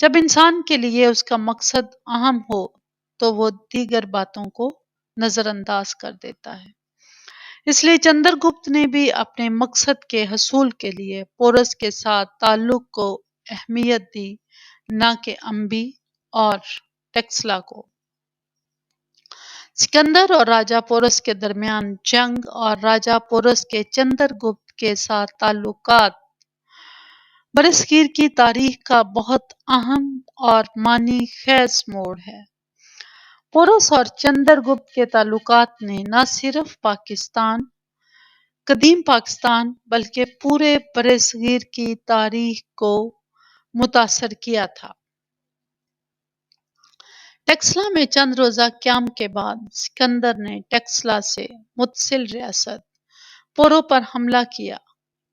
جب انسان کے لیے اس کا مقصد اہم ہو تو وہ دیگر باتوں کو نظر انداز کر دیتا ہے۔ اس لیے چندر گپت نے بھی اپنے مقصد کے حصول کے لیے پورس کے ساتھ تعلق کو اہمیت دی، نہ کہ امبی اور ٹیکسلا کو۔ سکندر اور راجہ پورس کے درمیان جنگ اور راجہ پورس کے چندر گپت کے ساتھ تعلقات برصغیر کی تاریخ کا بہت اہم اور معنی خیز موڑ ہے۔ پورس اور چندر گپت کے تعلقات نے نہ صرف قدیم پاکستان بلکہ پورے برصغیر کی تاریخ کو متاثر کیا تھا۔ ٹیکسلا میں چند روزہ قیام کے بعد سکندر نے ٹیکسلا سے متصل ریاست پورو پر حملہ کیا،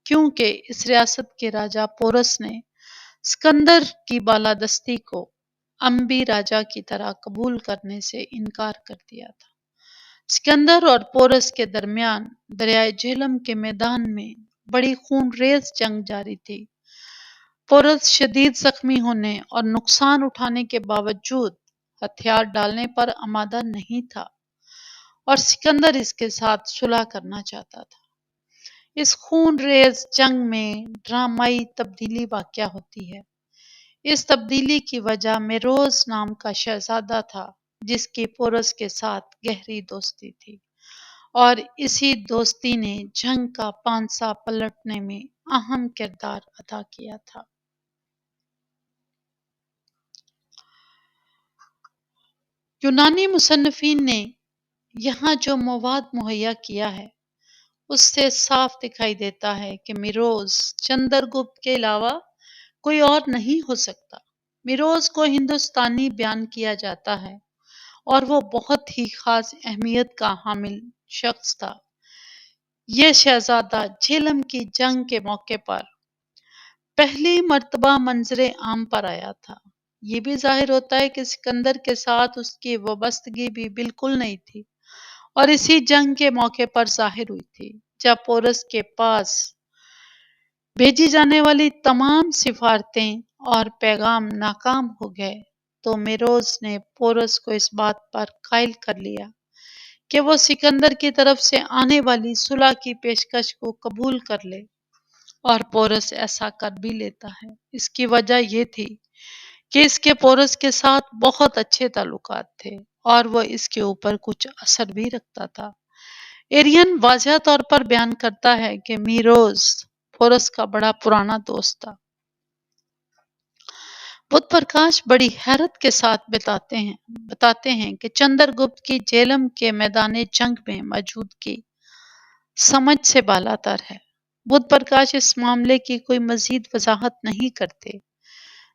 کیونکہ اس ریاست کے راجہ پورس نے سکندر کی بالادستی کو امبی راجہ کی طرح قبول کرنے سے انکار کر دیا تھا۔ سکندر اور پورس کے درمیان دریائے جہلم کے میدان میں بڑی خون ریز جنگ جاری تھی۔ پورس شدید زخمی ہونے اور نقصان اٹھانے کے باوجود ہتھیار ڈالنے پر آمادہ نہیں تھا، اور سکندر اس کے ساتھ صلح کرنا چاہتا تھا۔ اس خون ریز جنگ میں ڈرامائی تبدیلی واقع ہوتی ہے۔ اس تبدیلی کی وجہ میروز نام کا شہزادہ تھا، جس کی پورس کے ساتھ گہری دوستی تھی، اور اسی دوستی نے جنگ کا پانسا پلٹنے میں اہم کردار ادا کیا تھا۔ یونانی مصنفین نے یہاں جو مواد مہیا کیا ہے اس سے صاف دکھائی دیتا ہے کہ میروز چندر گپت کے علاوہ کوئی اور نہیں ہو سکتا۔ میروز کو ہندوستانی بیان کیا جاتا ہے اور وہ بہت ہی خاص اہمیت کا حامل شخص تھا۔ یہ شہزادہ جہلم کی جنگ کے موقع پر پہلی مرتبہ منظر عام پر آیا تھا۔ یہ بھی ظاہر ہوتا ہے کہ سکندر کے ساتھ اس کی وابستگی بھی بالکل نہیں تھی، اور اسی جنگ کے موقع پر ظاہر ہوئی تھی، جب پورس کے پاس بھیجی جانے والی تمام سفارتیں اور پیغام ناکام ہو گئے تو میروز نے پورس کو اس بات پر قائل کر لیا کہ وہ سکندر کی طرف سے آنے والی صلح کی پیشکش کو قبول کر لے، اور پورس ایسا کر بھی لیتا ہے۔ اس کی وجہ یہ تھی کہ اس کے پورس کے ساتھ بہت اچھے تعلقات تھے، اور وہ اس کے اوپر کچھ اثر بھی رکھتا تھا۔ ایرین واضح طور پر بیان کرتا ہے کہ میروز پورس کا بڑا پرانا دوست تھا۔ بدھ پرکاش بڑی حیرت کے ساتھ بتاتے ہیں کہ چندر گپت کی جہلم کے میدان جنگ میں موجودگی سمجھ سے بالاتر ہے۔ بدھ پرکاش اس معاملے کی کوئی مزید وضاحت نہیں کرتے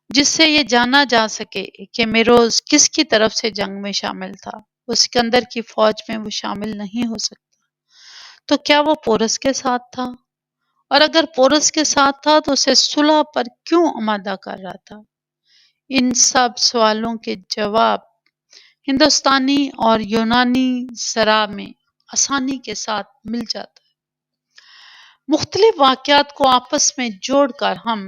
جس سے یہ جانا جا سکے کہ میروز کس کی طرف سے جنگ میں شامل تھا۔ وہ سکندر کی فوج میں وہ شامل نہیں ہو سکتا، تو کیا وہ پورس کے ساتھ تھا؟ اور اگر پورس کے ساتھ تھا تو اسے صلح پر کیوں آمادہ کر رہا تھا؟ ان سب سوالوں کے جواب ہندوستانی اور یونانی زرا میں آسانی کے ساتھ مل جاتا ہے۔ مختلف واقعات کو آپس میں جوڑ کر ہم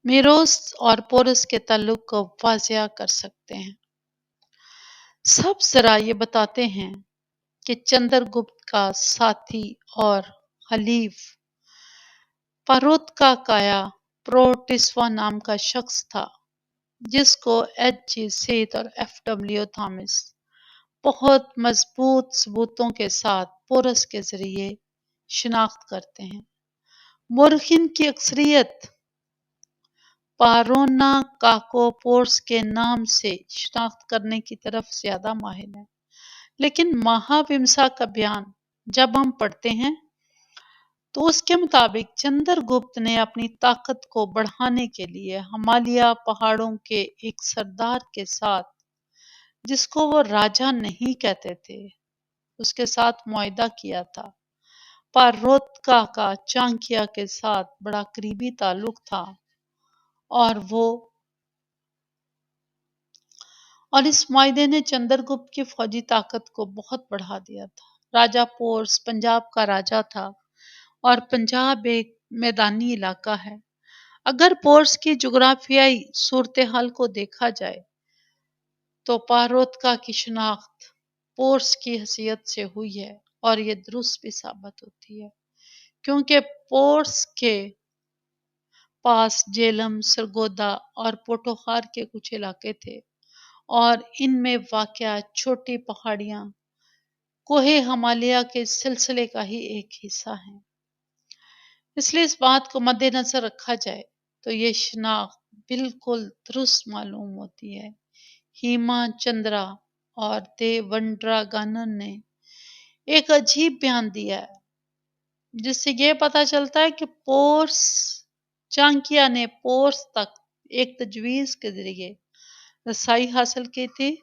میروز اور پورس کے تعلق کو واضح کر سکتے ہیں۔ سب ذرائع یہ بتاتے ہیں کہ چندر گپت کا ساتھی اور حلیف پاروتکاکایا پروٹسوا نام کا شخص تھا، جس کو ایچ جی سیت اور ایف ڈبلیو تھامس بہت مضبوط ثبوتوں کے ساتھ پورس کے ذریعے شناخت کرتے ہیں۔ مورخین کی اکثریت پاروناکاکوپورس کے نام سے شناخت کرنے کی طرف زیادہ مائل ہے، لیکن مہاومسا کا بیان جب ہم پڑھتے ہیں تو اس کے مطابق چندر گپت نے اپنی طاقت کو بڑھانے کے لیے ہمالیہ پہاڑوں کے ایک سردار کے ساتھ، جس کو وہ راجہ نہیں کہتے تھے، اس کے ساتھ معاہدہ کیا تھا۔ پاروتکا کا چانکیہ کے ساتھ بڑا قریبی تعلق تھا، اور اس معاہدے نے چندر گپت کی فوجی طاقت کو بہت بڑھا دیا تھا۔ راجہ پورس پنجاب کا راجہ تھا اور پنجاب ایک میدانی علاقہ ہے۔ اگر پورس کی جغرافیائی صورتحال کو دیکھا جائے تو پاروتکا کی شناخت پورس کی حیثیت سے ہوئی ہے، اور یہ درست بھی ثابت ہوتی ہے کیونکہ پورس کے پاس جیلم، سرگودا اور پوٹوخار کے کچھ علاقے تھے، اور ان میں واقع چھوٹی پہاڑیاں کوہ ہمالیہ کے سلسلے کا ہی ایک حصہ ہیں۔ اس لیے اس بات کو مد نظر رکھا جائے تو یہ شناخت بالکل درست معلوم ہوتی ہے۔ ہیما چندرا اور دیونڈرا گانن نے ایک عجیب بیان دیا ہے جس سے یہ پتہ چلتا ہے کہ چانکیہ نے پورس تک ایک تجویز کے ذریعے رسائی حاصل کی تھی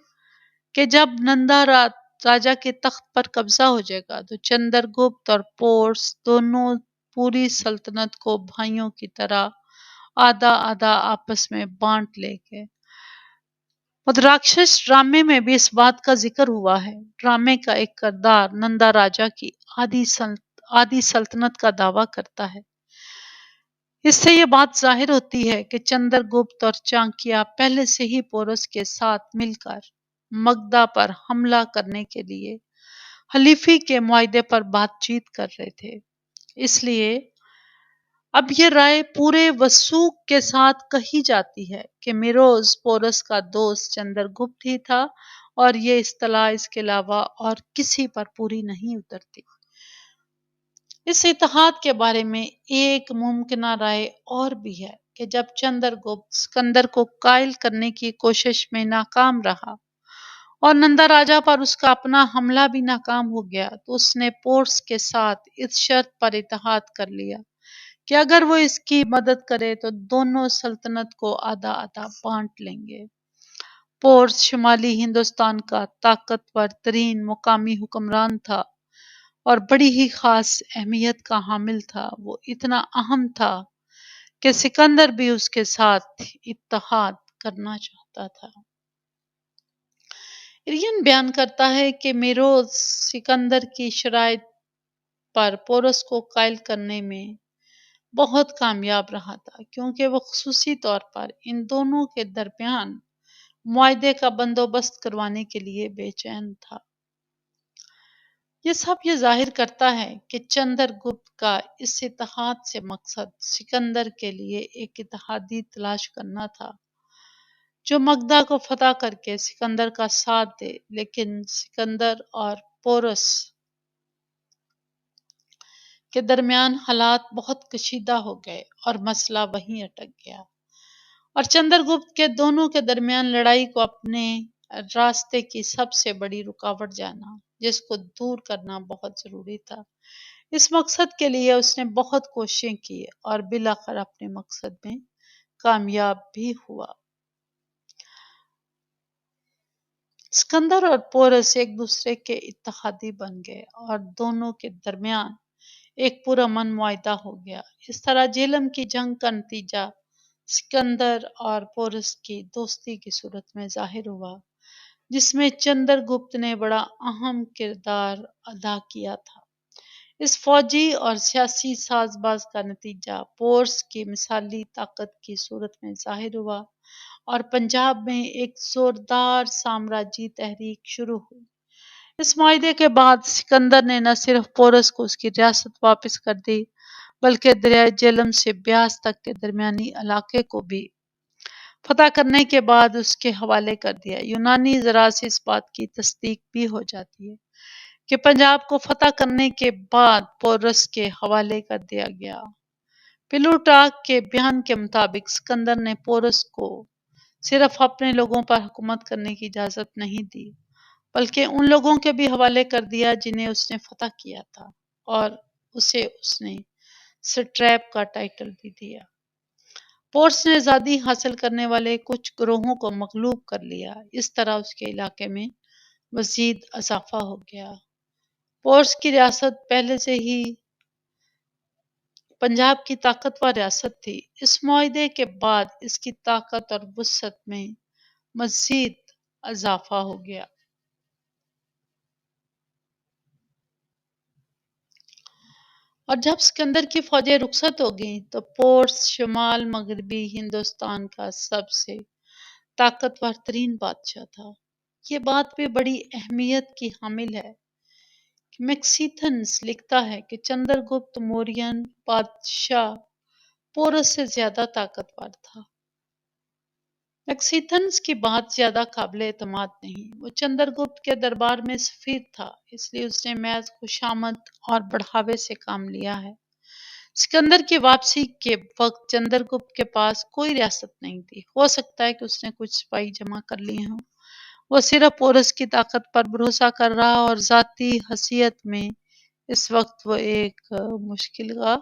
کہ جب نندا راجا کے تخت پر قبضہ ہو جائے گا تو چندر گپت اور پورس دونوں پوری سلطنت کو بھائیوں کی طرح آدھا آدھا آپس میں بانٹ لے گے۔ مدراکشس ڈرامے میں بھی اس بات کا ذکر ہوا ہے۔ ڈرامے کا ایک کردار نندا راجا کی آدھی سلطنت کا دعویٰ کرتا ہے۔ اس سے یہ بات ظاہر ہوتی ہے کہ چندر گپت اور چانکیہ پہلے سے ہی پورس کے ساتھ مل کر مگدھا پر حملہ کرنے کے لیے حلیفی کے معاہدے پر بات چیت کر رہے تھے۔ اس لیے اب یہ رائے پورے وثوق کے ساتھ کہی جاتی ہے کہ میروز پورس کا دوست چندر گپت ہی تھا، اور یہ اصطلاح اس کے علاوہ اور کسی پر پوری نہیں اترتی۔ اس اتحاد کے بارے میں ایک ممکنہ رائے اور بھی ہے کہ جب چندر گپت سکندر کو قائل کرنے کی کوشش میں ناکام رہا اور نندا راجا پر اس کا اپنا حملہ بھی ناکام ہو گیا تو اس نے پورس کے ساتھ اس شرط پر اتحاد کر لیا کہ اگر وہ اس کی مدد کرے تو دونوں سلطنت کو آدھا آدھا بانٹ لیں گے۔ پورس شمالی ہندوستان کا طاقتور ترین مقامی حکمران تھا اور بڑی ہی خاص اہمیت کا حامل تھا۔ وہ اتنا اہم تھا کہ سکندر بھی اس کے ساتھ اتحاد کرنا چاہتا تھا۔ ایرین بیان کرتا ہے کہ میروز سکندر کی شرائط پر پورس کو قائل کرنے میں بہت کامیاب رہا تھا کیونکہ وہ خصوصی طور پر ان دونوں کے درمیان معاہدے کا بندوبست کروانے کے لیے بے چین تھا۔ یہ سب یہ ظاہر کرتا ہے کہ چندر گپت کا اس اتحاد سے مقصد سکندر کے لیے ایک اتحادی تلاش کرنا تھا جو مگدھا کو فتح کر کے سکندر کا ساتھ دے، لیکن سکندر اور پورس کے درمیان حالات بہت کشیدہ ہو گئے اور مسئلہ وہیں اٹک گیا، اور چندر گپت کے دونوں کے درمیان لڑائی کو اپنے راستے کی سب سے بڑی رکاوٹ جانا جس کو دور کرنا بہت ضروری تھا۔ اس مقصد کے لیے اس نے بہت کوششیں کی اور بالآخر اپنے مقصد میں کامیاب بھی ہوا۔ سکندر اور پورس ایک دوسرے کے اتحادی بن گئے اور دونوں کے درمیان ایک پرامن معاہدہ ہو گیا۔ اس طرح جیلم کی جنگ کا نتیجہ سکندر اور پورس کی دوستی کی صورت میں ظاہر ہوا جس میں چندر گپت نے بڑا اہم کردار ادا کیا تھا۔ اس فوجی اور سیاسی ساز باز کا نتیجہ پورس کی مثالی طاقت کی صورت میں ظاہر ہوا اور پنجاب میں ایک زوردار سامراجی تحریک شروع ہوئی۔ اس معاہدے کے بعد سکندر نے نہ صرف پورس کو اس کی ریاست واپس کر دی بلکہ دریائے جیلم سے بیاس تک کے درمیانی علاقے کو بھی فتح کرنے کے بعد اس کے حوالے کر دیا۔ یونانی ذرائع سے اس بات کی تصدیق بھی ہو جاتی ہے کہ پنجاب کو فتح کرنے کے بعد پورس کے حوالے کر دیا گیا۔ پلوٹارک کے بیان کے مطابق سکندر نے پورس کو صرف اپنے لوگوں پر حکومت کرنے کی اجازت نہیں دی بلکہ ان لوگوں کے بھی حوالے کر دیا جنہیں اس نے فتح کیا تھا، اور اسے اس نے سٹریپ کا ٹائٹل بھی دیا۔ پورس نے آزادی حاصل کرنے والے کچھ گروہوں کو مغلوب کر لیا، اس طرح اس کے علاقے میں مزید اضافہ ہو گیا۔ پورس کی ریاست پہلے سے ہی پنجاب کی طاقتور ریاست تھی۔ اس معاہدے کے بعد اس کی طاقت اور وسعت میں مزید اضافہ ہو گیا۔ اور جب سکندر کی فوجیں رخصت ہو گئیں تو پورس شمال مغربی ہندوستان کا سب سے طاقتور ترین بادشاہ تھا۔ یہ بات بھی بڑی اہمیت کی حامل ہے کہ میکسیتھنس لکھتا ہے کہ چندر گپت موریان بادشاہ پورس سے زیادہ طاقتور تھا۔ میکسیتھنس کی بات زیادہ قابل اعتماد نہیں۔ وہ چندر گپت کے دربار میں سفیر تھا، اس لیے اس نے محض خوشامد اور بڑھاوے سے کام لیا ہے۔ سکندر کی واپسی کے وقت چندر گپت کے پاس کوئی ریاست نہیں تھی۔ ہو سکتا ہے کہ اس نے کچھ سپاہی جمع کر لیے ہوں۔ وہ صرف پورس کی طاقت پر بھروسہ کر رہا اور ذاتی حیثیت میں اس وقت وہ ایک مشکل گا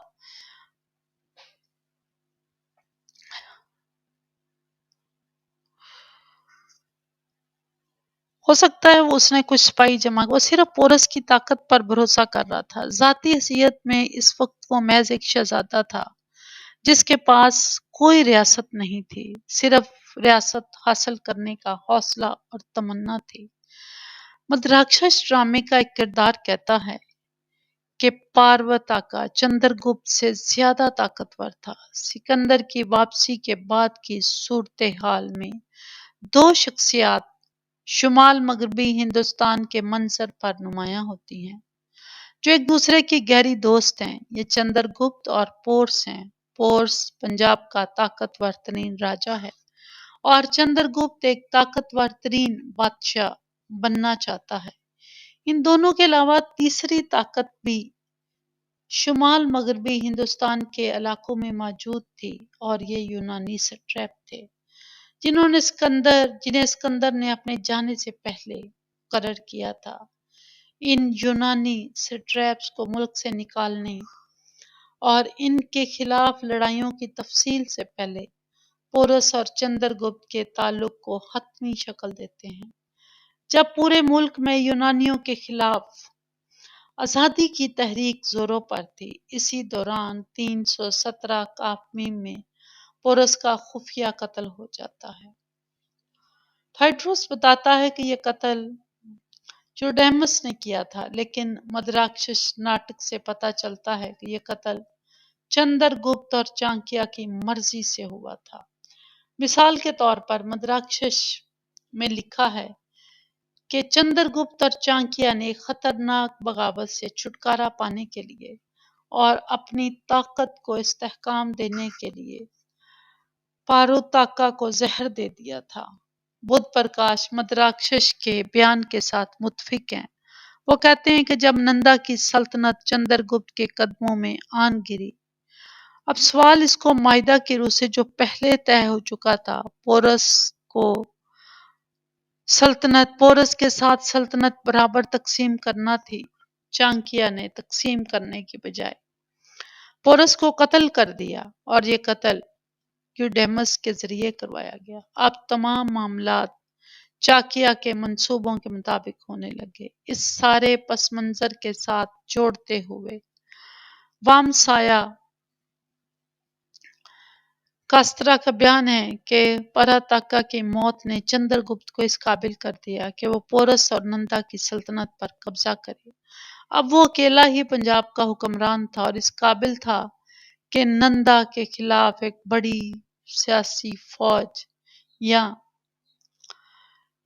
ہو سکتا ہے وہ اس نے کچھ سپاہی جمع وہ صرف پورس کی طاقت پر بھروسہ کر رہا تھا۔ ذاتی حیثیت میں اس وقت وہ محض ایک شہزادہ تھا جس کے پاس کوئی ریاست نہیں تھی، صرف ریاست حاصل کرنے کا حوصلہ اور تمنا تھی۔ مدراکشس ڈرامے کا ایک کردار کہتا ہے کہ پاروتاکا چندر گپت سے زیادہ طاقتور تھا۔ سکندر کی واپسی کے بعد کی صورتحال میں دو شخصیات شمال مغربی ہندوستان کے منظر پر نمایاں ہوتی ہیں، جو ایک دوسرے کی گہری دوست ہیں۔ یہ چندر گپت اور پورس ہیں۔ پورس پنجاب کا طاقتور ترین راجا ہے اور چندر گپت ایک طاقتور ترین بادشاہ بننا چاہتا ہے۔ ان دونوں کے علاوہ تیسری طاقت بھی شمال مغربی ہندوستان کے علاقوں میں موجود تھی اور یہ یونانی سٹریپ تھے جنہیں اسکندر نے اپنے جانے سے پہلے مقرر کیا تھا۔ ان یونانی سٹریپس کو ملک سے نکالنے اور ان کے خلاف لڑائیوں کی تفصیل سے پہلے پورس اور چندر گپت کے تعلق کو حتمی شکل دیتے ہیں۔ جب پورے ملک میں یونانیوں کے خلاف آزادی کی تحریک زوروں پر تھی، اسی دوران 317 کافمیم میں پورس کا خفیہ قتل ہو جاتا ہے۔ تھائیڈروس بتاتا ہے کہ یہ قتل یوڈیمس نے کیا تھا، لیکن مدراکشس ناٹک سے پتہ چلتا ہے کہ یہ قتل چندر گپت اور چانکیہ کی مرضی سے ہوا تھا۔ مثال کے طور پر مدراکشس میں لکھا ہے کہ چندر گپت اور چانکیہ نے ایک خطرناک بغاوت سے چھٹکارا پانے کے لیے اور اپنی طاقت کو استحکام دینے کے لیے پاروتاکا کو زہر دے دیا تھا۔ بدھ پرکاش مدراکشس کے بیان کے ساتھ متفق ہیں۔ وہ کہتے ہیں کہ جب نندا کی سلطنت چندر گپت کے قدموں میں آن گری، اب سوال اس کو معاہدہ کی روح سے جو پہلے طے ہو چکا تھا، پورس کے ساتھ سلطنت برابر تقسیم کرنا تھی۔ چانکیہ نے تقسیم کرنے کی بجائے پورس کو قتل کر دیا اور یہ قتل یوڈیمس کے ذریعے کروایا گیا۔ اب تمام معاملات چانکیہ کے منصوبوں کے مطابق ہونے لگے۔ اس سارے پس منظر کے ساتھ جوڑتے ہوئے وامسایا کاسترا کا بیان ہے کہ پاراتاکا کی موت نے چندر گپت کو اس قابل کر دیا کہ وہ پورس اور نندا کی سلطنت پر قبضہ کرے۔ اب وہ اکیلا ہی پنجاب کا حکمران تھا اور اس قابل تھا کہ نندا کے خلاف ایک بڑی سیاسی فوج یا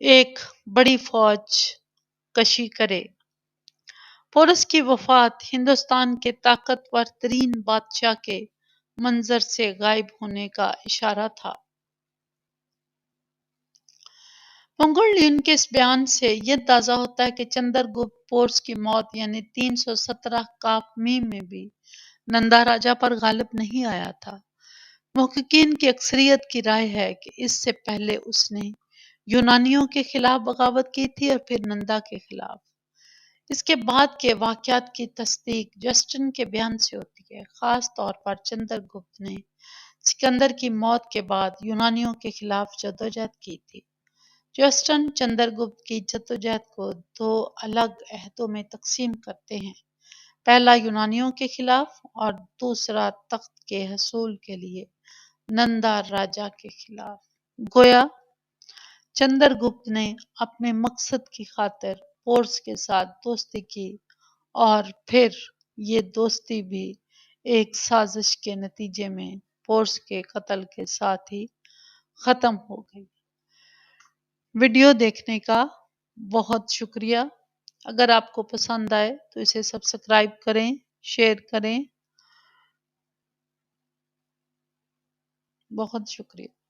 ایک بڑی فوج کشی کرے۔ پورس کی وفات ہندوستان کے طاقتور ترین بادشاہ کے منظر سے غائب ہونے کا اشارہ تھا۔ منگول کے اس بیان سے یہ اندازہ ہوتا ہے کہ چندر گپت پورس کی موت یعنی 317 کافمیم میں بھی نندا راجا پر غالب نہیں آیا تھا۔ محققین کی اکثریت کی رائے ہے کہ اس سے پہلے اس نے یونانیوں کے خلاف بغاوت کی تھی اور پھر نندا کے خلاف۔ اس کے بعد کے واقعات کی تصدیق جسٹن کے بیان سے ہوتی ہے، خاص طور پر چندر گپت نے سکندر کی موت کے بعد یونانیوں کے خلاف جدوجہد کی تھی۔ جسٹن چندر گپت کی جدوجہد کو دو الگ عہدوں میں تقسیم کرتے ہیں، پہلا یونانیوں کے خلاف اور دوسرا تخت کے حصول کے لیے نندا راجا کے خلاف۔ گویا چندر گپت نے اپنے مقصد کی خاطر پورس کے ساتھ دوستی کی اور پھر یہ دوستی بھی ایک سازش کے نتیجے میں پورس کے قتل کے ساتھ ہی ختم ہو گئی۔ ویڈیو دیکھنے کا بہت شکریہ۔ اگر آپ کو پسند آئے تو اسے سبسکرائب کریں، شیئر کریں۔ بہت شکریہ۔